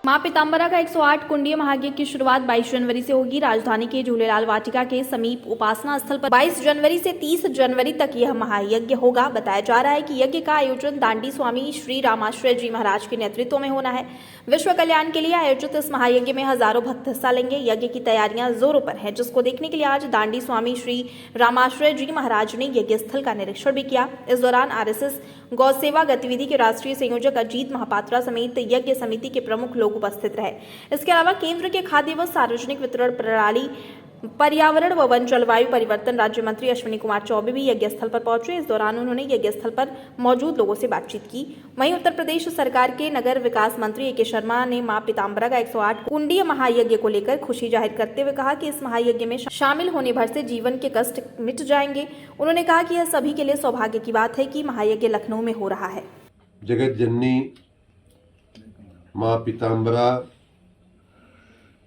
मां पीताम्बरा का 108 कुंडीय महायज्ञ की शुरुआत 22 जनवरी से होगी। राजधानी के झूलेलाल वाटिका के समीप उपासना स्थल पर 22 जनवरी से 30 जनवरी तक यह महायज्ञ होगा। बताया जा रहा है कि यज्ञ का आयोजन दांडी स्वामी श्री रामाश्रय जी महाराज के नेतृत्व में होना है। विश्व कल्याण के लिए आयोजित इस महायज्ञ में हजारों भक्त हिस्सा लेंगे। यज्ञ की तैयारियां जोरों पर है, जिसको देखने के लिए आज दांडी स्वामी श्री रामाश्रय जी महाराज ने यज्ञ स्थल का निरीक्षण भी किया। इस दौरान आरएसएस गौ सेवा गतिविधि के राष्ट्रीय संयोजक अजीत महापात्रा समेत यज्ञ समिति के प्रमुख लोग उपस्थित रहे। इसके अलावा केंद्र के खाद्य व सार्वजनिक वितरण प्रणाली, पर्यावरण व वन जलवायु परिवर्तन राज्य मंत्री अश्विनी कुमार चौबे भी यज्ञ स्थल पर पहुंचे। इस दौरान उन्होंने यज्ञ स्थल पर मौजूद लोगों से बातचीत की। वहीं उत्तर प्रदेश सरकार के नगर विकास मंत्री ए.के. शर्मा ने मां पीताम्बरा का 108 कुंडीय महायज्ञ को लेकर खुशी जाहिर करते हुए कहा कि इस महायज्ञ में शामिल होने भर से जीवन के कष्ट मिट जाएंगे। उन्होंने कहा कि यह सभी के लिए सौभाग्य की बात है कि महायज्ञ लखनऊ में हो रहा है। जगत जननी मां पीताम्बरा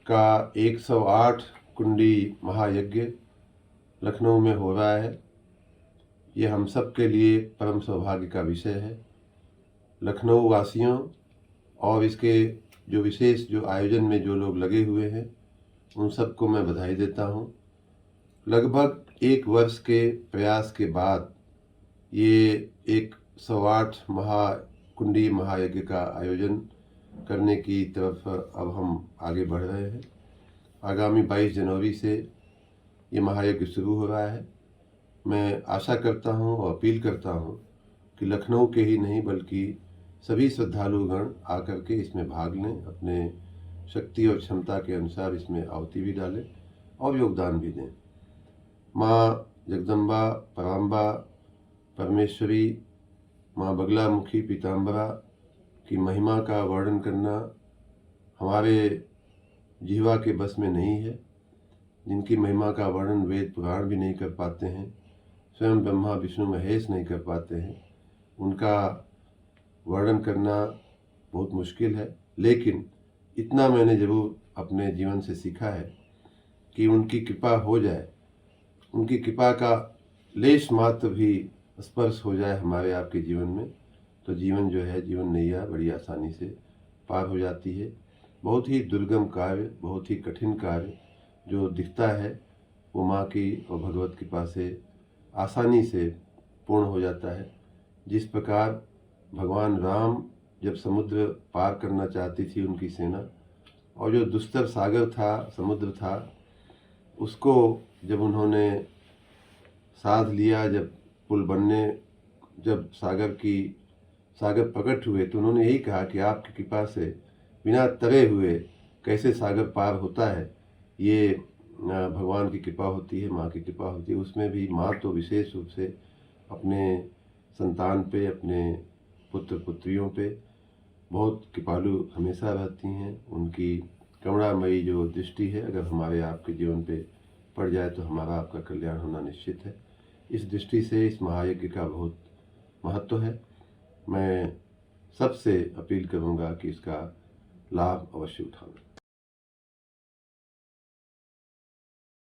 का 108 कुंडी महायज्ञ लखनऊ में हो रहा है। ये हम सब के लिए परम सौभाग्य का विषय है। लखनऊ वासियों और इसके जो विशेष जो आयोजन में जो लोग लगे हुए हैं, उन सबको मैं बधाई देता हूँ। लगभग 1 वर्ष के प्रयास के बाद ये 108 कुंडी महायज्ञ का आयोजन करने की तरफ अब हम आगे बढ़ रहे हैं। आगामी 22 जनवरी से ये महायज्ञ शुरू हो रहा है। मैं आशा करता हूँ और अपील करता हूँ कि लखनऊ के ही नहीं बल्कि सभी श्रद्धालुगण आकर के इसमें भाग लें, अपने शक्ति और क्षमता के अनुसार इसमें आहुति भी डालें और योगदान भी दें। माँ जगदम्बा, पराम्बा, परमेश्वरी, माँ बगलामुखी पीताम्बरा की महिमा का वर्णन करना हमारे जीवा के बस में नहीं है। जिनकी महिमा का वर्णन वेद पुराण भी नहीं कर पाते हैं, स्वयं ब्रह्मा विष्णु महेश नहीं कर पाते हैं, उनका वर्णन करना बहुत मुश्किल है। लेकिन इतना मैंने जरूर अपने जीवन से सीखा है कि उनकी कृपा हो जाए, उनकी कृपा का लेश मात्र भी स्पर्श हो जाए हमारे आपके जीवन में, तो जीवन जो है, जीवन नैया बड़ी आसानी से पार हो जाती है। बहुत ही दुर्गम कार्य, बहुत ही कठिन कार्य जो दिखता है, वो माँ की और भगवत कृपा से आसानी से पूर्ण हो जाता है। जिस प्रकार भगवान राम जब समुद्र पार करना चाहती थी उनकी सेना, और जो दुस्तर सागर था, समुद्र था, उसको जब उन्होंने साध लिया, जब पुल बनने, जब सागर प्रकट हुए, तो उन्होंने यही कहा कि आपकी कृपा से बिना तरे हुए कैसे सागर पार होता है। ये भगवान की कृपा होती है, माँ की कृपा होती है। उसमें भी माँ तो विशेष रूप से अपने संतान पे, अपने पुत्र पुत्रियों पे बहुत कृपालु हमेशा रहती हैं। उनकी करुणामयी जो दृष्टि है, अगर हमारे आपके जीवन पे पड़ जाए तो हमारा आपका कल्याण होना निश्चित है। इस दृष्टि से इस महायज्ञ का बहुत महत्व है। मैं सबसे अपील करूंगा कि इसका लाभ अवश्य उठाएं।